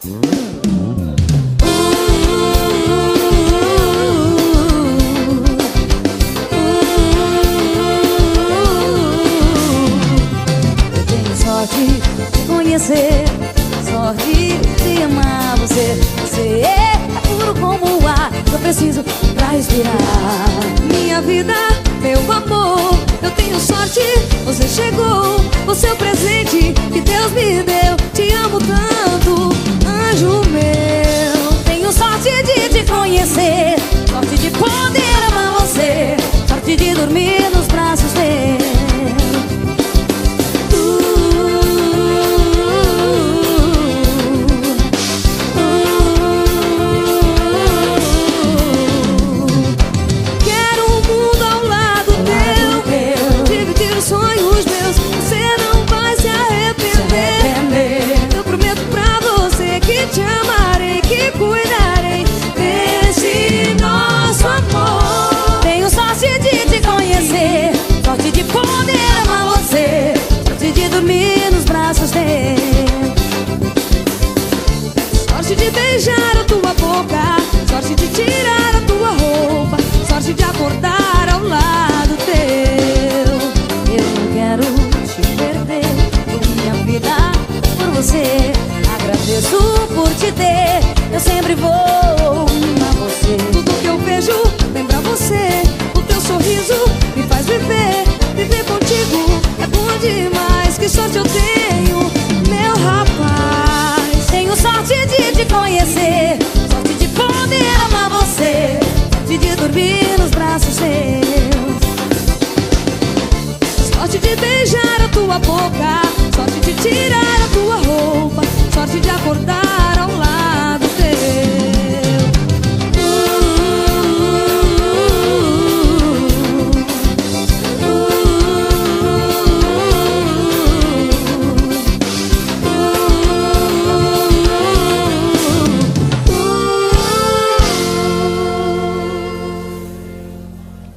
Eu tenho sorte de conhecer, sorte de amar você. Você é puro como o ar que eu preciso pra respirar. Minha vida, meu amor, eu tenho sorte, você chegou. Você é o presente que Deus me deu. Te amo tanto, anjo meu. Tenho sorte de te conhecer, sorte de poder amar você, sorte de dormir nos braços dele. Quero um mundo ao lado teu, dividir os sonhos meus. Você não vai se arrepender. Eu prometo pra você que te amarei, que cuidarei desse nosso amor. Tenho sorte de te conhecer, sorte de poder amar você, sorte de dormir nos braços dele, sorte de beijar a tua boca, sorte de tirar a tua roupa, sorte de acordar ao lado teu. Eu não quero te perder, dou minha vida por você. Agradeço por te ter, eu sempre vou amar você. Tudo que eu vejo lembra você, o teu sorriso me faz viver. Viver contigo é bom demais, que sorte eu tenho.